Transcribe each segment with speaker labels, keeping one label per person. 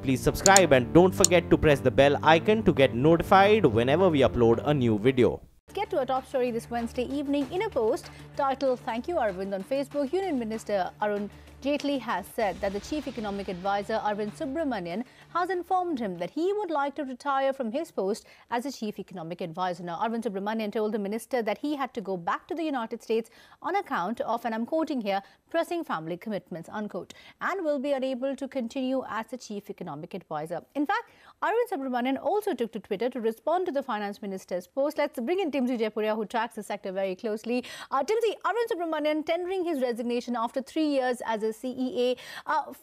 Speaker 1: please subscribe and don't forget to press the bell icon to get notified whenever we upload a new video.
Speaker 2: Let's get to our top story this Wednesday evening. In a post titled "Thank you, Arvind" on Facebook, Union Minister Arun Jaitley has said that the Chief Economic Advisor Arvind Subramanian has informed him that he would like to retire from his post as the Chief Economic Advisor. Now, Arvind Subramanian told the minister that he had to go back to the United States on account of, and I'm quoting here, pressing family commitments, unquote, and will be unable to continue as the Chief Economic Advisor. In fact, Arvind Subramanian also took to Twitter to respond to the Finance Minister's post. Let's bring in Timsy Jaipuria, who tracks the sector very closely. Timsy, Arvind Subramanian tendering his resignation after 3 years as a CEA.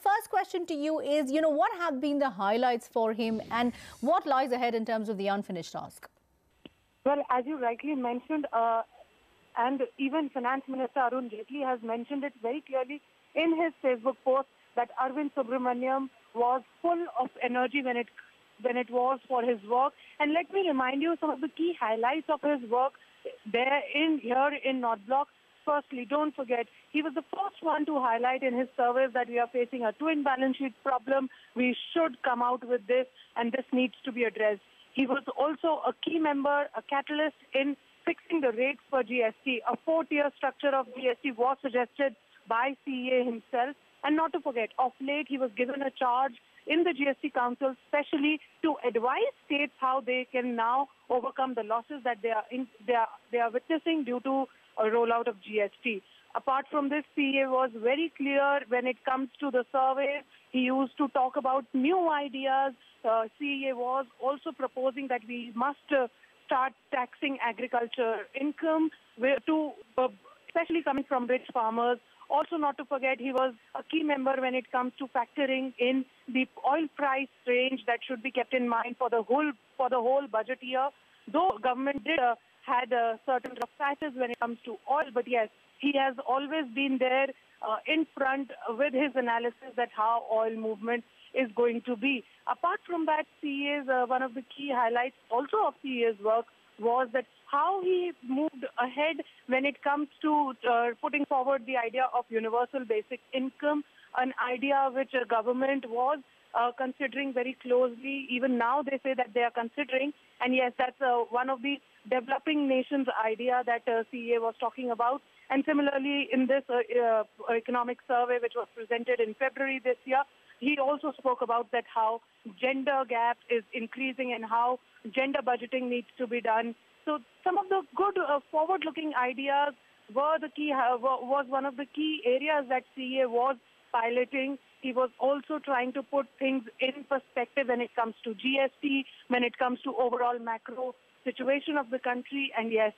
Speaker 2: First question to you is, what have been the highlights for him and what lies ahead in terms of the unfinished task?
Speaker 3: Well, as you rightly mentioned, and even Finance Minister Arun Jaitley has mentioned it very clearly in his Facebook post that Arvind Subramanian was full of energy when it was for his work. And let me remind you some of the key highlights of his work here in North Block. Firstly, don't forget, he was the first one to highlight in his surveys that we are facing a twin balance sheet problem. We should come out with this, and this needs to be addressed. He was also a key member, a catalyst in fixing the rates for GST. A 4-tier structure of GST was suggested by CEA himself. And not to forget, of late, he was given a charge in the GST Council, especially to advise states how they can now overcome the losses that they are witnessing due to a rollout of GST. Apart from this, CEA was very clear when it comes to the survey. He used to talk about new ideas. CEA was also proposing that we must start taxing agriculture income, especially coming from rich farmers. Also, not to forget, he was a key member when it comes to factoring in the oil price range that should be kept in mind for the whole budget year. Though government did had certain factors when it comes to oil, but yes, he has always been there in front with his analysis that how oil movement is going to be. Apart from that, CEA's one of the key highlights also of CEA's work was that how he moved ahead when it comes to putting forward the idea of universal basic income, an idea which a government was considering very closely. Even now they say that they are considering, and yes, that's one of the developing nations idea that CEA was talking about. And similarly, in this economic survey which was presented in February this year, he also spoke about that how gender gap is increasing and how gender budgeting needs to be done. So some of the good forward-looking ideas were was one of the key areas that CEA was piloting. He was also trying to put things in perspective when it comes to GST, when it comes to overall macro situation of the country, and yes,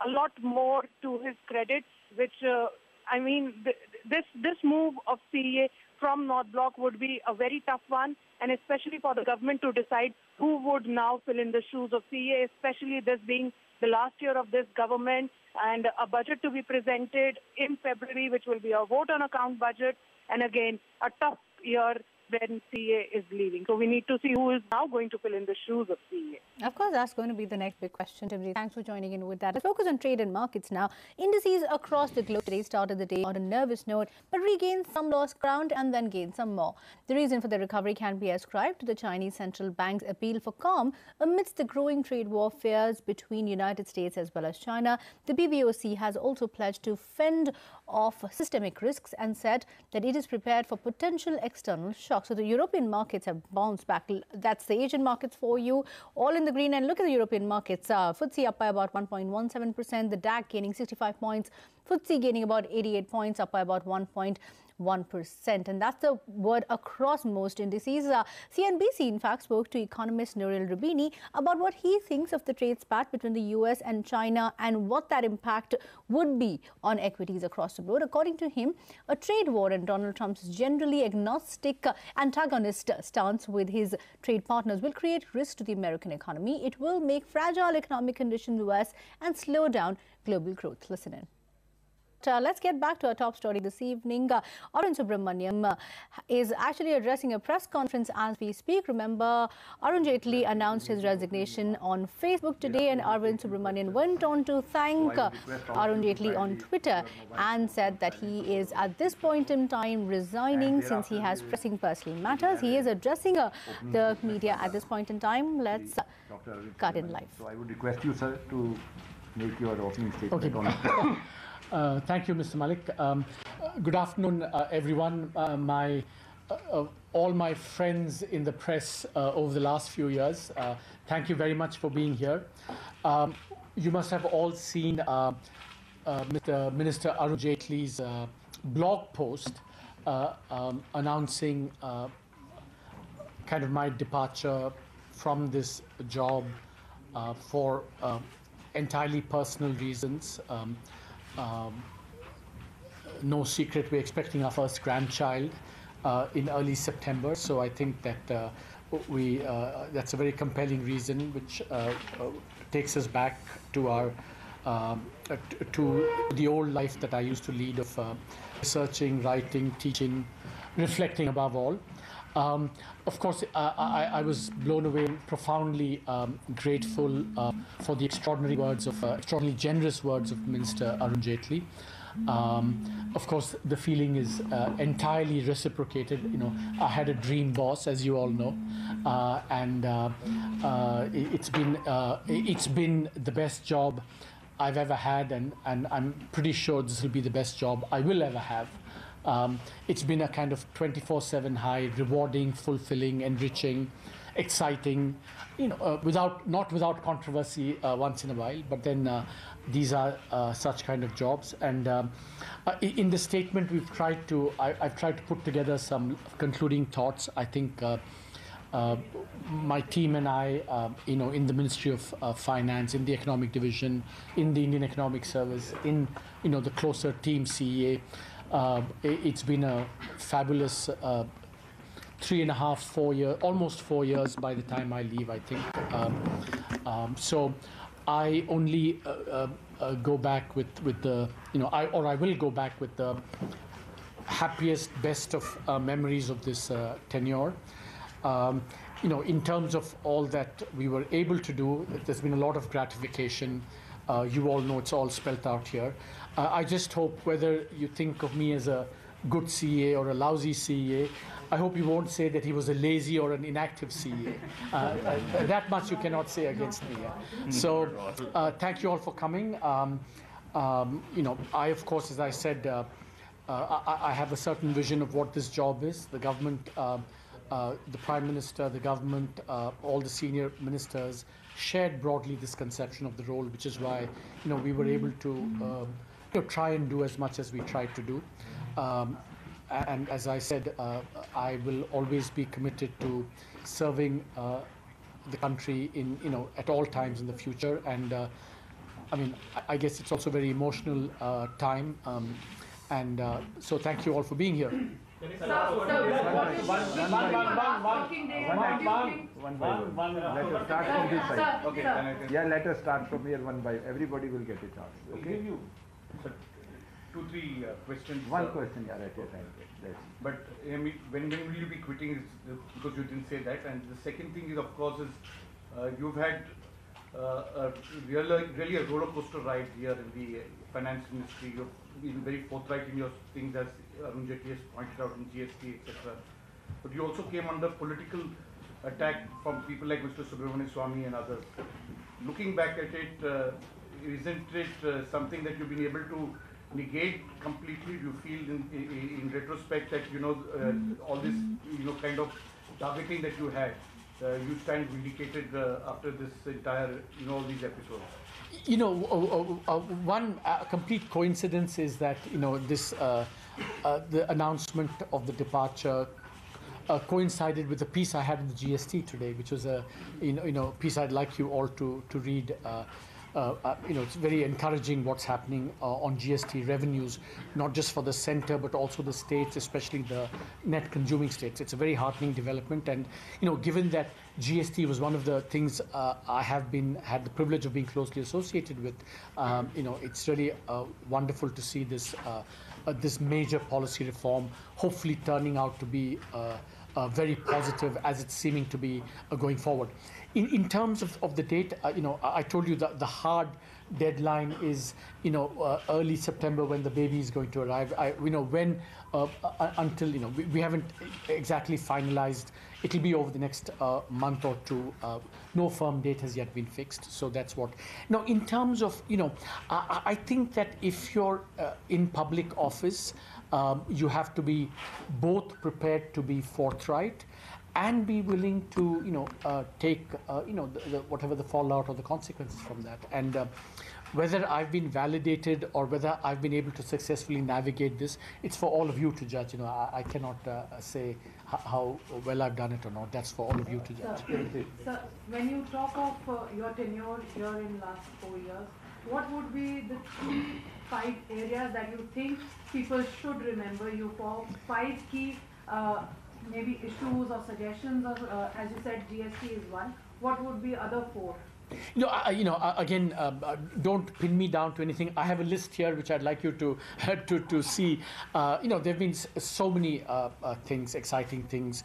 Speaker 3: a lot more to his credit, which, this move of CEA from North Block would be a very tough one, and especially for the government to decide who would now fill in the shoes of CEA, especially this being the last year of this government and a budget to be presented in February, which will be a vote on account budget, and again, a tough year when CEA is leaving. So we need to see who is now going to fill in the shoes of CEA.
Speaker 2: Of course, that's going to be the next big question, Timsy. Thanks for joining in with that. Let's focus on trade and markets now. Indices across the globe today started the day on a nervous note, but regained some lost ground and then gained some more. The reason for the recovery can be ascribed to the Chinese central bank's appeal for calm amidst the growing trade warfares between United States as well as China. The PBOC has also pledged to fend off systemic risks and said that it is prepared for potential external shocks. So the European markets have bounced back. That's the Asian markets for you, all in the green. And look at the European markets. FTSE up by about 1.17%. The DAX gaining 65 points. FTSE gaining about 88 points, up by about 1.1%. And that's the word across most indices. CNBC, in fact, spoke to economist Nouriel Roubini about what he thinks of the trade spat between the US and China and what that impact would be on equities across the board. According to him, a trade war and Donald Trump's generally agnostic antagonist stance with his trade partners will create risk to the American economy. It will make fragile economic conditions worse and slow down global growth. Listen in. let's get back to our top story this evening. Arvind Subramanian is actually addressing a press conference as we speak. Remember, Arun Jaitley announced his resignation on Facebook today, and Arvind Subramanian went on to thank Arun Jaitley on Twitter and said that he is at this point in time resigning since he has pressing personal matters. He is addressing the media at this point in time. Let's cut in live.
Speaker 4: So I would request you, sir, to make your opening statement.
Speaker 5: Okay. Thank you, Mr. Malik. Good afternoon, everyone. All my friends in the press over the last few years, thank you very much for being here. You must have all seen Mr. Minister Arun Jaitley's blog post announcing kind of my departure from this job for entirely personal reasons. No secret, we're expecting our first grandchild in early September, so I think that that's a very compelling reason, which takes us back to our to the old life that I used to lead of researching, writing, teaching, reflecting above all. Of course, I was blown away, profoundly grateful for the extraordinarily generous words of Minister Arun Jaitley. Of course, the feeling is entirely reciprocated. You know, I had a dream boss, as you all know, and it's been the best job I've ever had, and I'm pretty sure this will be the best job I will ever have. It's been a kind of 24/7 high, rewarding, fulfilling, enriching, exciting, you know, not without controversy once in a while, but then these are such kind of jobs. And in the statement I've tried to put together some concluding thoughts. I think my team and I, in the Ministry of Finance, in the Economic Division, in the Indian Economic Service, in the closer team CEA, it's been a fabulous 3.5, 4 years, almost 4 years by the time I leave, I think. So I only go back with the, I will go back with the happiest, best of memories of this tenure. In terms of all that we were able to do, there's been a lot of gratification. You all know it's all spelt out here. I just hope, whether you think of me as a good CA or a lousy CA, I hope you won't say that he was a lazy or an inactive CA. That much you cannot say against me. So thank you all for coming. I, of course, as I said, I have a certain vision of what this job is. The government, the Prime Minister, the government, all the senior ministers shared broadly this conception of the role, which is why we were able to try and do as much as we tried to do. And as I said, I will always be committed to serving the country at all times in the future. And I guess it's also a very emotional time. So thank you all for being here.
Speaker 4: One by one. Let us start from this side. Okay. Yeah, let us start from here one by. Everybody will get a chance. Okay. You,
Speaker 6: 2-3 questions.
Speaker 4: One question, yeah, at a time.
Speaker 6: But when will you be quitting? Because you didn't say that. And the second thing is, of course, you've had really a roller coaster ride here in the finance ministry. You've been very forthright in your things, as Arun Jaitley has pointed out, in GST, etc. But you also came under political attack from people like Mr. Subramanian and others. Looking back at it, isn't it something that you've been able to negate completely? Do you feel in retrospect that all this kind of targeting that you had, you stand vindicated after this entire all these episodes? One
Speaker 5: complete coincidence is that this the announcement of the departure coincided with the piece I had in the GST today, which was a piece I'd like you all to read. it's very encouraging what's happening on GST revenues, not just for the center, but also the states, especially the net consuming states. It's a very heartening development. And, given that GST was one of the things I have had the privilege of being closely associated with, it's really wonderful to see this, this major policy reform hopefully turning out to be very positive as it's seeming to be going forward. In terms of the date, I told you that the hard deadline is, early September when the baby is going to arrive. Until, we haven't exactly finalized. It'll be over the next month or two. No firm date has yet been fixed. So that's what. Now, in terms of, I think that if you're in public office, you have to be both prepared to be forthright and be willing to, take, whatever the fallout or the consequences from that. And whether I've been validated or whether I've been able to successfully navigate this, it's for all of you to judge. I cannot say how well I've done it or not. That's for all of you to judge.
Speaker 7: Sir, when you talk of your tenure here in last 4 years, what would be the 5 areas that you think people should remember you for? 5 key maybe issues or suggestions, or as you said, GST is one. What would be other 4?
Speaker 5: Again, don't pin me down to anything. I have a list here which I'd like you to see. There've been so many things, exciting things,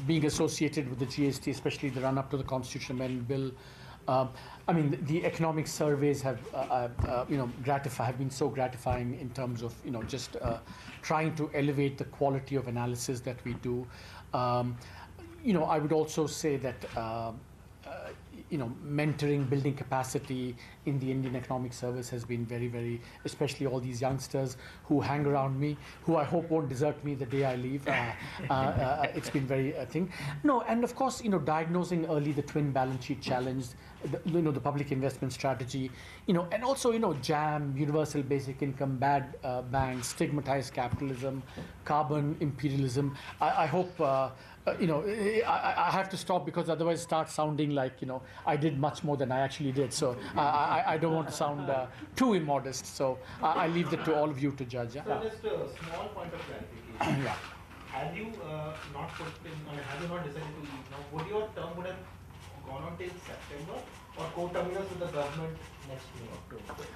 Speaker 5: being associated with the GST, especially the run-up to the Constitutional Amendment Bill. The economic surveys have, have been so gratifying in terms of, just trying to elevate the quality of analysis that we do. I would also say that, mentoring, building capacity in the Indian Economic Service has been very, very, especially all these youngsters who hang around me, who I hope won't desert me the day I leave. It's been very, and of course, diagnosing early the twin balance sheet challenge, the public investment strategy, and also, JAM, universal basic income, bad banks, stigmatized capitalism, carbon imperialism. I hope, I have to stop because otherwise it starts sounding like, I did much more than I actually did. So I don't want to sound too immodest. So I leave that to all of you to judge. Yeah?
Speaker 8: So just a small point of clarification.
Speaker 5: Yeah.
Speaker 8: Had you not put in, had you not decided to leave now, would your term would have gone on till September or co-terminus with the government next May?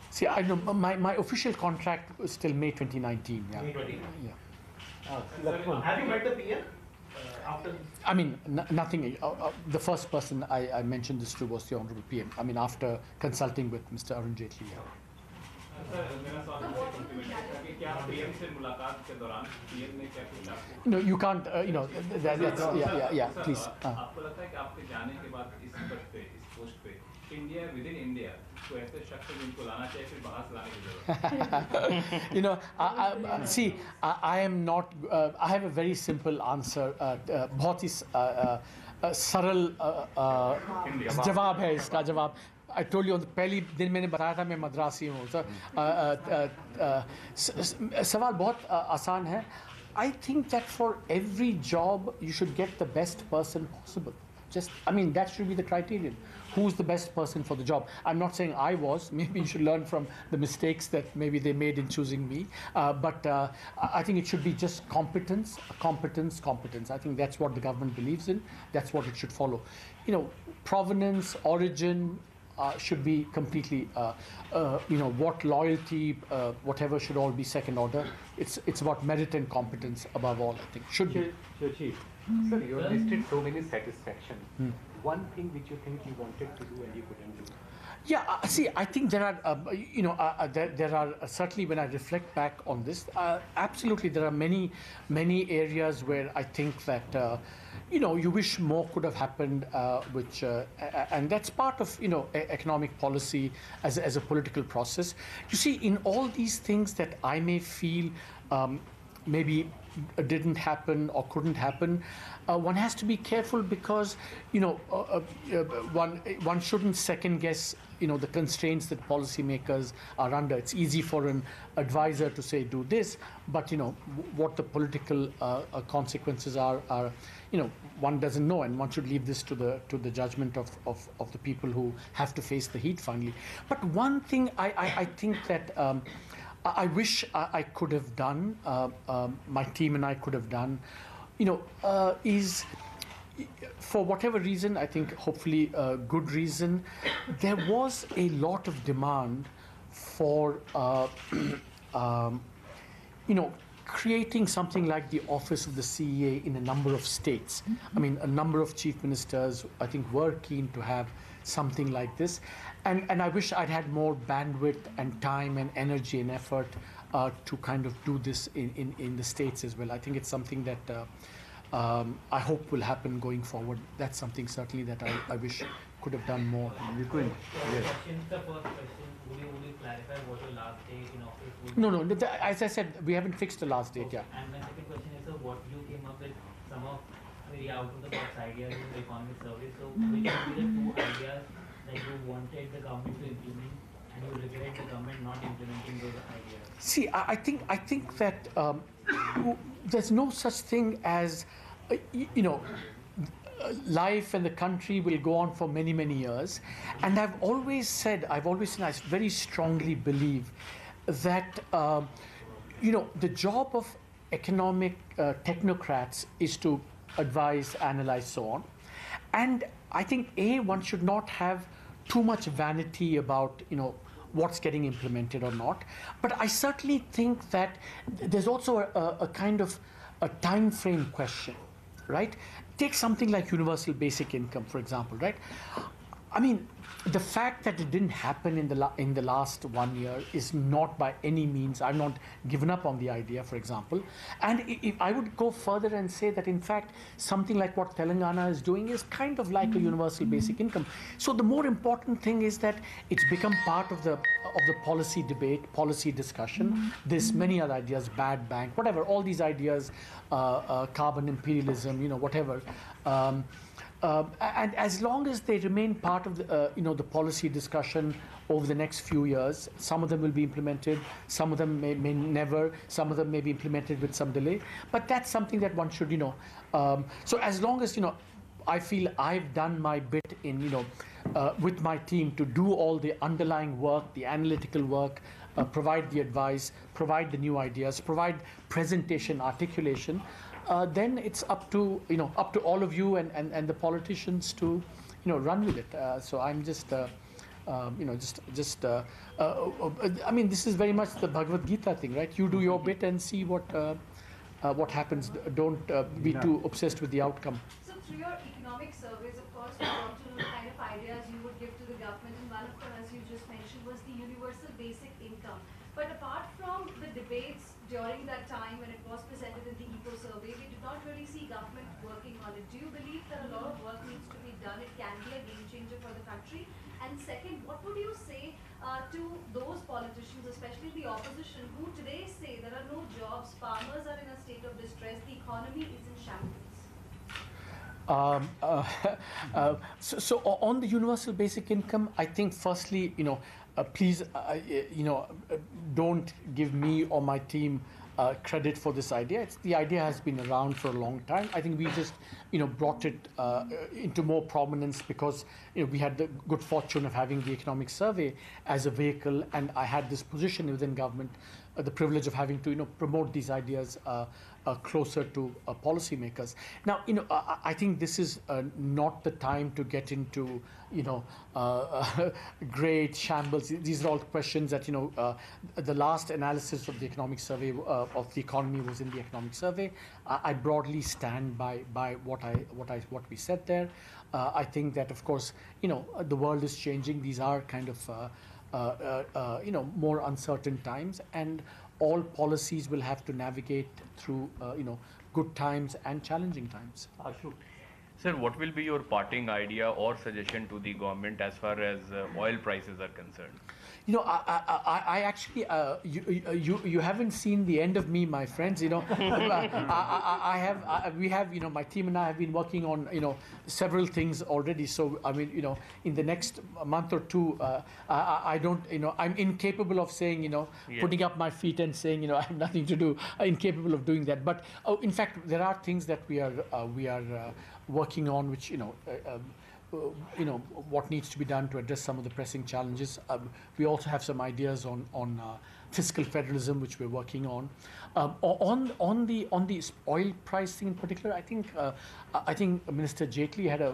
Speaker 5: See, I know my official contract was till May 2019. Yeah.
Speaker 8: May 2019.
Speaker 5: Yeah.
Speaker 8: Have you met the PM? After
Speaker 5: nothing. The first person I mentioned this to was the Honorable PM. After consulting with Mr. Arvind Subramanian. No, you can't. That's yeah. Please.
Speaker 9: India within India, तो ऐसे शख्स जिनको लाना चाहिए फिर बाहर से लाने की जरूरत
Speaker 5: see, I am not. I have a very simple answer. बहुत ही सरल जवाब है इसका जवाब. I told you on the पहली दिन मैंने बताया था मैं मद्रासी हूँ. सवाल बहुत आसान है. I think that for every job you should get the best person possible. That should be the criterion. Who's the best person for the job? I'm not saying I was. Maybe you should learn from the mistakes that maybe they made in choosing me. But I think it should be just competence. I think that's what the government believes in. That's what it should follow. Provenance, origin should be completely, what loyalty, whatever should all be second order. It's about merit and competence above all, I think. Should be.
Speaker 10: Chief, sir, you have listed so many satisfactions. One thing which you think you wanted to do and you couldn't do?
Speaker 5: Yeah, see, I think there are, there are certainly when I reflect back on this, absolutely there are many areas where I think that, you wish more could have happened, which, and that's part of, economic policy as a political process. You see, in all these things that I may feel maybe didn't happen or couldn't happen, one has to be careful because, one shouldn't second guess, the constraints that policymakers are under. It's easy for an advisor to say, do this, but, what the political consequences are, one doesn't know, and one should leave this to the judgment of the people who have to face the heat finally. But one thing I think that I wish I could have done, my team and I could have done, is, for whatever reason, I think hopefully a good reason, there was a lot of demand for, creating something like the office of the CEA in a number of states. I mean, a number of chief ministers, I think, were keen to have something like this. And I wish I'd had more bandwidth and time and energy and effort to kind of do this in the States as well. I think it's something that I hope will happen going forward. That's something certainly that I wish could have done more.
Speaker 4: You could, yes.
Speaker 11: The first question, would you clarify what your last date in office would
Speaker 5: No, as I said, we haven't fixed the last date, yeah.
Speaker 11: And my second question is, what you came up with some of very out of the box ideas in the economic survey. So which would be the two ideas that you wanted the government to implement and you regret the government not implementing those ideas?
Speaker 5: See, I think that there's no such thing as, life and the country will go on for many, many years. And I've always said, I very strongly believe that, the job of economic technocrats is to advise, analyze, so on. And I think, one should not have too much vanity about, what's getting implemented or not. But I certainly think that there's also a kind of a time frame question, right? Take something like universal basic income, for example, right? I mean, the fact that it didn't happen in the last 1 year is not by any means, I've not given up on the idea, for example. And if I would go further and say that, in fact, something like what Telangana is doing is kind of like a universal basic income. So the more important thing is that it's become part of the policy debate, policy discussion. There's many other ideas, bad bank, whatever, all these ideas, carbon imperialism, whatever. And as long as they remain part of the policy discussion over the next few years, some of them will be implemented, some of them may never, some of them may be implemented with some delay. But that's something that one should, so as long as, I feel I've done my bit in, with my team to do all the underlying work, the analytical work, provide the advice, provide the new ideas, provide presentation, articulation. Then it's up to all of you and the politicians to run with it. So I'm just I mean, this is very much the Bhagavad Gita thing, right? You do your bit and see what happens. Don't be too obsessed with the outcome.
Speaker 12: So through your economic surveys, of course, we want to know the kind of ideas you would give to the government, and one of them, as you just mentioned, was the universal basic income. But apart from the debates during that time when it was presented in the eco survey, we did not really see government working on it. Do you believe that a lot of work needs to be done? It can be a game changer for the country. And second, what would you say to those politicians, especially the opposition, who today say there are no jobs, farmers are in a state of distress, the economy is in shambles?
Speaker 5: So on the universal basic income, I think firstly, please, don't give me or my team credit for this idea. The idea has been around for a long time. I think we just, brought it into more prominence because, we had the good fortune of having the economic survey as a vehicle, and I had this position within government, the privilege of having to, promote these ideas closer to policymakers. Now, I think this is not the time to get into, great shambles. These are all questions that, the last analysis of the economic survey of the economy was in the economic survey. I broadly stand by what we said there. I think that, of course, the world is changing. These are kind of more uncertain times, and all policies will have to navigate through good times and challenging times.
Speaker 10: Ashu,
Speaker 13: Sir, what will be your parting idea or suggestion to the government as far as oil prices are concerned?
Speaker 5: You know, I actually, you haven't seen the end of me, my friends. You know, we have, you know, my team and I have been working on, you know, several things already. So, I mean, you know, in the next month or two, I don't, you know, I'm incapable of saying, you know, putting up my feet and saying, you know, I have nothing to do. Incapable of doing that. But in fact, there are things that we are working on, which, you know, what needs to be done to address some of the pressing challenges. We also have some ideas on fiscal federalism, which we're working on. On the oil pricing in particular, I think Minister Jaitley had a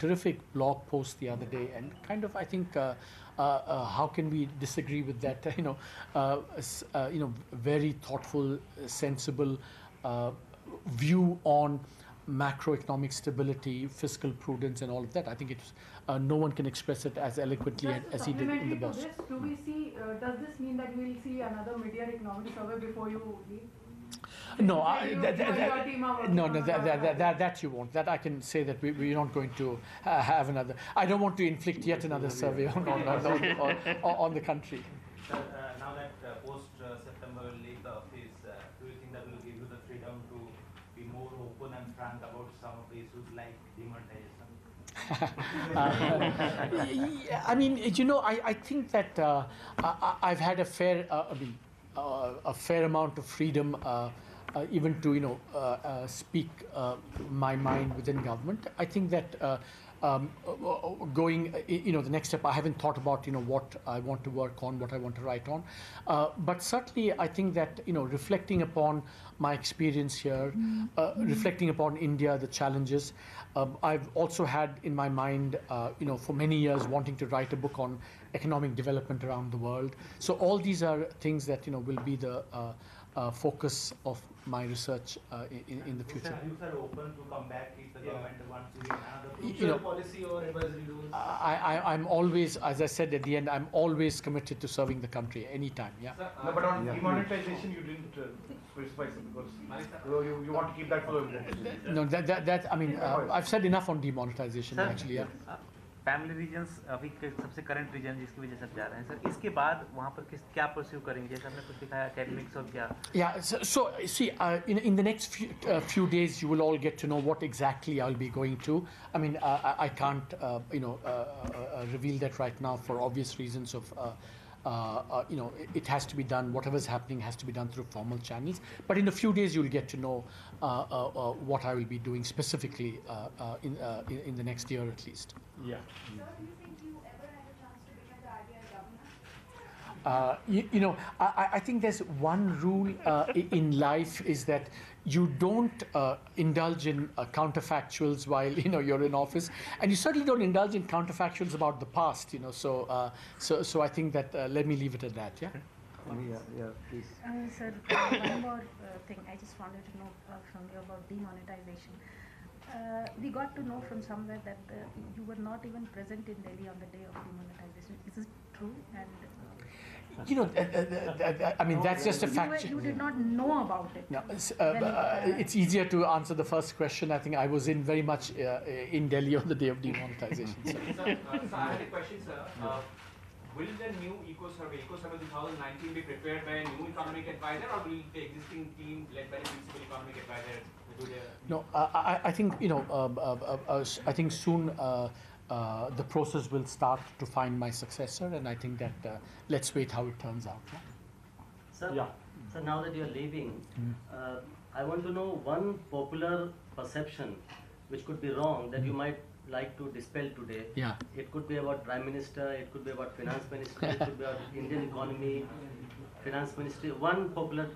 Speaker 5: terrific blog post the other day, and kind of I think how can we disagree with that? Very thoughtful, sensible view on macroeconomic stability, fiscal prudence, and all of that. I think it's no one can express it as eloquently as he did in the boss.
Speaker 7: Do we see? Does this mean that we'll see another mid-year economic survey before you leave?
Speaker 5: No, that you won't. That I can say that we're not going to have another. I don't want to inflict yet another survey on the country.
Speaker 8: Sir, now that post-September will leave the office, do you think that will give you the freedom to be more open and frank about some of the issues like demonetization?
Speaker 5: I mean, you know, I think that I've had a fair amount of freedom, even to speak my mind within government. I think that going, the next step, I haven't thought about, what I want to work on, what I want to write on. But certainly, I think that, reflecting upon my experience here, reflecting upon India, the challenges, I've also had in my mind, for many years, wanting to write a book on economic development around the world. So all these are things that, will be the focus of my research in the future.
Speaker 8: Sir, you are open to come back if the government wants to give another policy or advisory rules?
Speaker 5: I'm always, as I said at the end, I'm always committed to serving the country anytime. Yeah.
Speaker 6: Sir, no, but on demonetization, you didn't specify because you want to keep that for the
Speaker 5: No, that I mean, I've said enough on demonetization actually. Yeah.
Speaker 14: Family reasons अभी के सबसे current reason जिसकी वजह से आप जा रहे हैं सर, इसके बाद वहाँ पर क्या परस्यू करेंगे, जैसे आपने कुछ दिखाया एकेडमिक्स और क्या?
Speaker 5: Yeah, so see, in the next few days you will all get to know what exactly I'll be going to. I mean, I can't reveal that right now for obvious reasons of it has to be done. Whatever's happening has to be done through formal channels. But in a few days you'll get to know what I will be doing specifically in the next year at least. Yeah.
Speaker 12: Sir, do you think you ever had a chance to become the RBI governor?
Speaker 5: I think there's one rule in life is that you don't indulge in counterfactuals while you're in office, and you certainly don't indulge in counterfactuals about the past. So I think that let me leave it at that. Yeah.
Speaker 15: Please. Sir, one more thing. I just wanted to know from you about demonetization. We got to know from somewhere that you were not even present in Delhi on the day of demonetization. Is it true? And
Speaker 5: I mean, that's just a fact.
Speaker 15: You did not know about it.
Speaker 5: No, it's easier to answer the first question. I think I was very much in Delhi on the day of demonetization.
Speaker 9: Sir, I had a question, sir. Will the new Eco Survey 2019 be prepared by a new economic advisor, or will the existing team led by the principal economic advisor do their?
Speaker 5: No, I think I think soon the process will start to find my successor, and I think that let's wait how it turns out.
Speaker 16: Sir, so now that you are leaving, I want to know one popular perception which could be wrong that you might like to dispel today.
Speaker 5: Yeah.
Speaker 16: It could be about Prime Minister, it could be about Finance Minister, it could be about Indian economy, Finance Ministry. One popular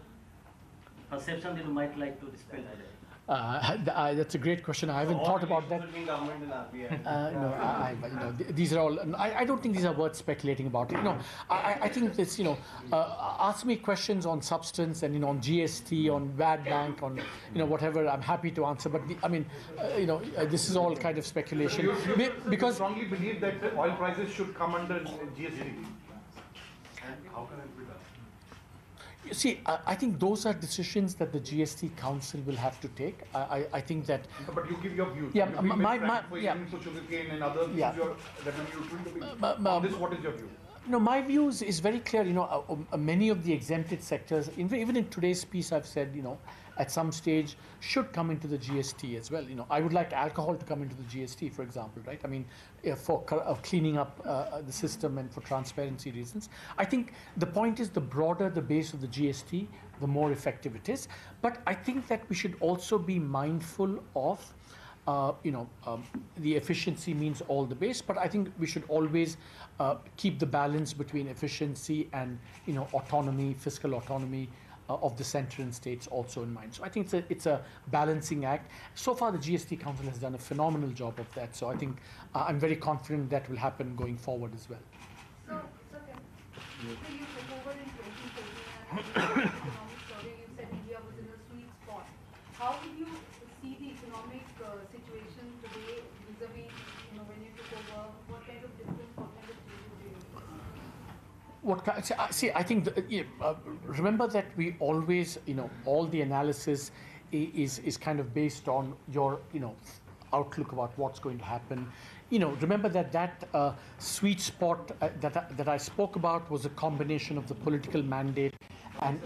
Speaker 16: perception that you might like to dispel today.
Speaker 5: That's a great question. I haven't thought about that. These are all. I don't think these are worth speculating about. I think this. Ask me questions on substance and on GST, on Bad Bank, on whatever. I'm happy to answer. But this is all kind of speculation.
Speaker 6: Because strongly believe that oil prices should come under GST. And how can it be done?
Speaker 5: See, I think those are decisions that the GST Council will have to take. I think that.
Speaker 6: But you give your views.
Speaker 5: Yeah,
Speaker 6: yeah. For sugarcane and other things, your revenue. On this, what is your view?
Speaker 5: No, my views is very clear. Many of the exempted sectors, even in today's piece, I've said, at some stage should come into the GST as well. I would like alcohol to come into the GST, for example, right? I mean, for cleaning up the system and for transparency reasons. I think the point is the broader the base of the GST, the more effective it is. But I think that we should also be mindful of the efficiency means all the base, but I think we should always keep the balance between efficiency and autonomy, fiscal autonomy of the centre and states also in mind. So I think it's a balancing act. So far, the GST Council has done a phenomenal job of that. So I think I'm very confident that will happen going forward as well.
Speaker 7: So you took over in 2014 and economic survey, you said India was in a sweet spot. How did you see the economic situation today vis-a-vis, when you took over? What kind of difference, what kind of changes did you
Speaker 5: See, I think, remember that we always, all the analysis is kind of based on your, outlook about what's going to happen. Remember that sweet spot that I spoke about was a combination of the political mandate and,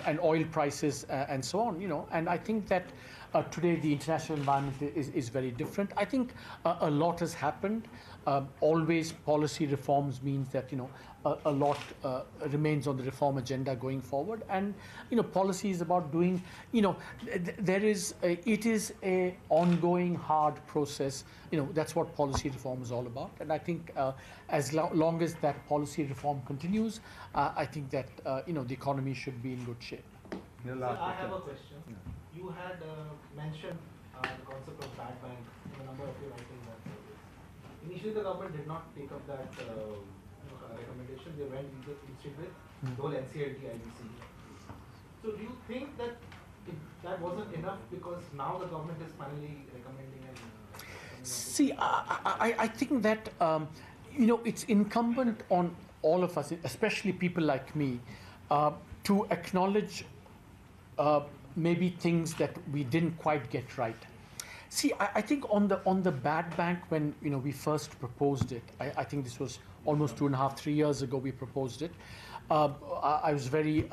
Speaker 5: and oil prices and so on, and I think that today the international environment is very different. I think a lot has happened. Always policy reforms means that, a lot remains on the reform agenda going forward, and policy is about doing, it is a ongoing hard process. That's what policy reform is all about, and I think as long as that policy reform continues, I think that the economy should be in good shape.
Speaker 8: I have a question. Yeah. You had mentioned the concept of bad bank in a number of your writings and surveys. Initially, the government did not take up that recommendation. They went instead with the whole NCLT IBC. So, do you think that that wasn't enough because now the government is finally recommending and
Speaker 5: see, I think that it's incumbent on all of us, especially people like me, to acknowledge maybe things that we didn't quite get right. See, I think on the bad bank, when we first proposed it, I think this was almost 2.5, 3 years ago we proposed it. I was very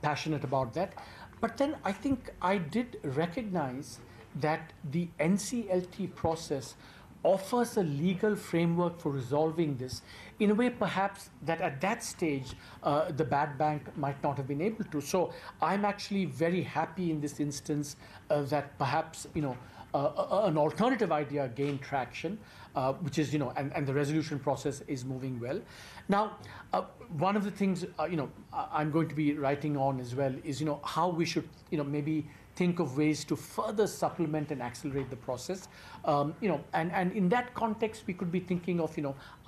Speaker 5: passionate about that. But then I think I did recognize that the NCLT process offers a legal framework for resolving this in a way perhaps that at that stage the bad bank might not have been able to. So I'm actually very happy in this instance that perhaps an alternative idea gained traction, which is and the resolution process is moving well. Now, one of the things I'm going to be writing on as well is how we should maybe think of ways to further supplement and accelerate the process, and in that context we could be thinking of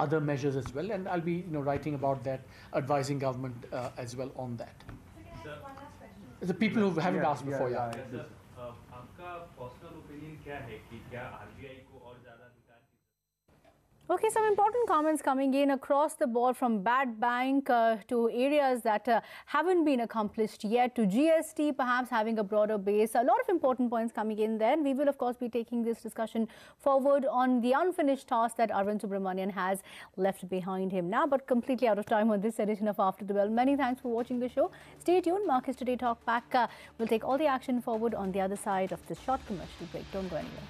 Speaker 5: other measures as well, and I'll be writing about that, advising government as well on that.
Speaker 12: Sir, one last question.
Speaker 5: The people who haven't asked before,
Speaker 13: Sir, आपका personal opinion क्या है कि क्या RBI को और ज़्यादा अधिकार?
Speaker 2: Okay, some important comments coming in across the board, from bad bank to areas that haven't been accomplished yet, to GST perhaps having a broader base. A lot of important points coming in there. And we will, of course, be taking this discussion forward on the unfinished task that Arvind Subramanian has left behind him now. But completely out of time on this edition of After the Bell. Many thanks for watching the show. Stay tuned. Markets Today Talk back. We'll take all the action forward on the other side of this short commercial break. Don't go anywhere.